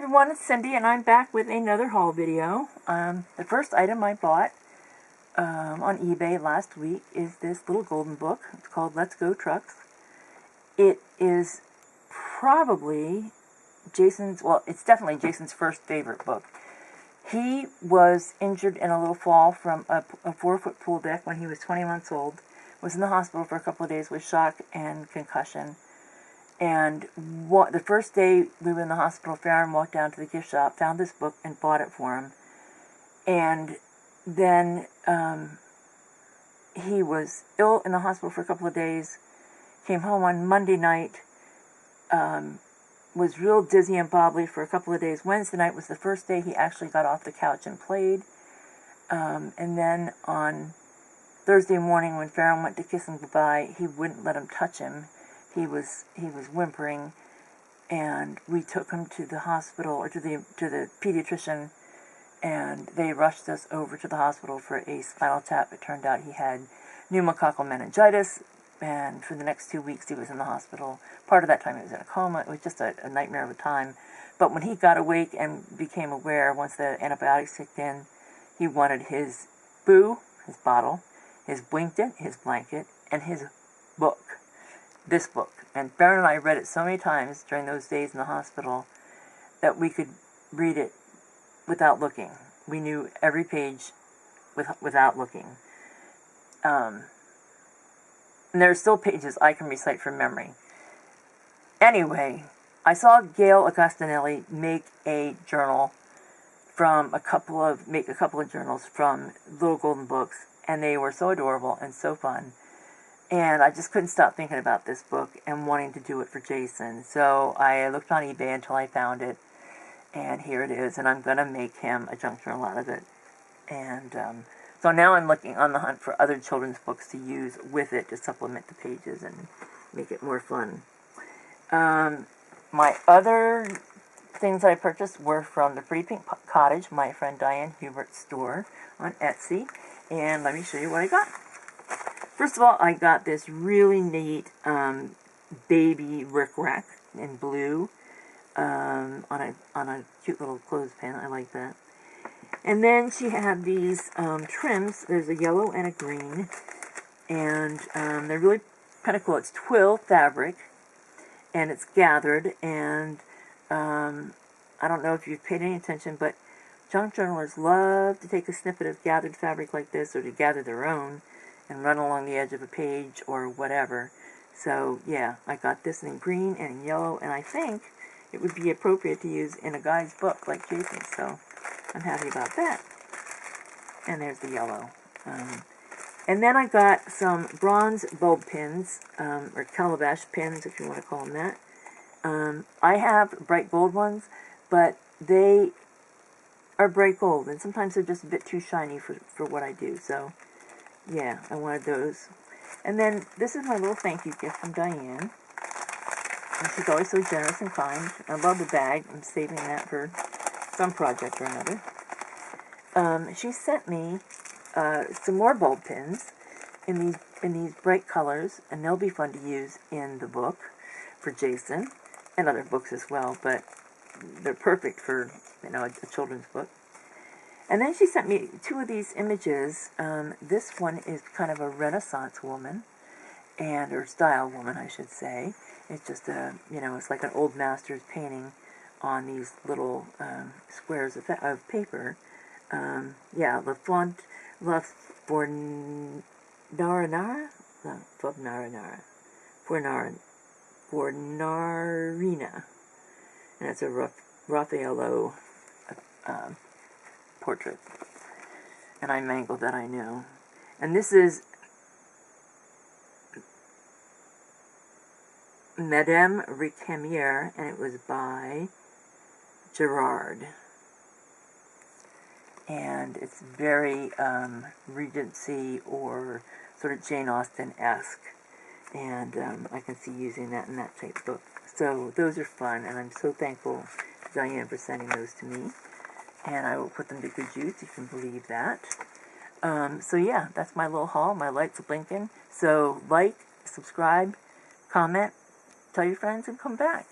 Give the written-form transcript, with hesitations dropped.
everyone, it's Cindy, and I'm back with another haul video. The first item I bought on eBay last week is this little golden book. It's called Let's Go Trucks. It is probably it's definitely Jason's first favorite book. He was injured in a little fall from a 4-foot pool deck when he was 20 months old, was in the hospital for a couple of days with shock and concussion. And the first day we were in the hospital, Farron walked down to the gift shop, found this book, and bought it for him. And then he was ill in the hospital for a couple of days, came home on Monday night, was real dizzy and bobbly for a couple of days. Wednesday night was the first day he actually got off the couch and played. And then on Thursday morning when Farron went to kiss him goodbye, he wouldn't let him touch him. He was whimpering, and we took him to the hospital, or to the pediatrician, and they rushed us over to the hospital for a spinal tap. It turned out he had pneumococcal meningitis, and for the next 2 weeks he was in the hospital. Part of that time he was in a coma. It was just a nightmare of a time. But when he got awake and became aware, once the antibiotics kicked in, he wanted his boo, his bottle, his blanket, and his book. This book. And Farron and I read it so many times during those days in the hospital that we could read it without looking. We knew every page without looking. And there are still pages I can recite from memory. Anyway, I saw Gail Agostinelli make a journal make a couple of journals from little golden books, and they were so adorable and so fun. And I just couldn't stop thinking about this book and wanting to do it for Jason. So I looked on eBay until I found it. And here it is. And I'm going to make him a junk journal out of it. And so now I'm looking on the hunt for other children's books to use with it to supplement the pages and make it more fun. My other things I purchased were from the Pretty Pink Cottage, my friend Diane Hubert's store on Etsy. And let me show you what I got. First of all, I got this really neat baby rickrack in blue on a cute little clothespin. I like that. And then she had these trims. There's a yellow and a green, and they're really kind of cool. It's twill fabric, and it's gathered. And I don't know if you've paid any attention, but junk journalers love to take a snippet of gathered fabric like this, or to gather their own and run along the edge of a page or whatever. So yeah, I got this in green and in yellow, and I think it would be appropriate to use in a guy's book like Jason's, so I'm happy about that. And there's the yellow. And then I got some bronze bulb pins, or calabash pins if you want to call them that. I have bright gold ones, but they are bright gold, and sometimes they're just a bit too shiny for what I do, so yeah, I wanted those. And then this is my little thank you gift from Diane. And she's always so generous and kind. I love the bag. I'm saving that for some project or another. She sent me some more bulb pins in these bright colors, and they'll be fun to use in the book for Jason and other books as well. But they're perfect for a children's book. And then she sent me 2 of these images. This one is kind of a Renaissance woman, or style woman, I should say. It's just it's like an old master's painting on these little squares of paper. Yeah, La Fornarina. And it's a Raffaello portrait. And I mangled that, I know. And this is Madame Recamier, and it was by Gerard. And it's very Regency or sort of Jane Austen-esque. And I can see using that in that type book. So those are fun, and I'm so thankful to Diane for sending those to me. And I will put them to good use, you can believe that. So yeah, that's my little haul. My lights are blinking. So like, subscribe, comment, tell your friends, and come back.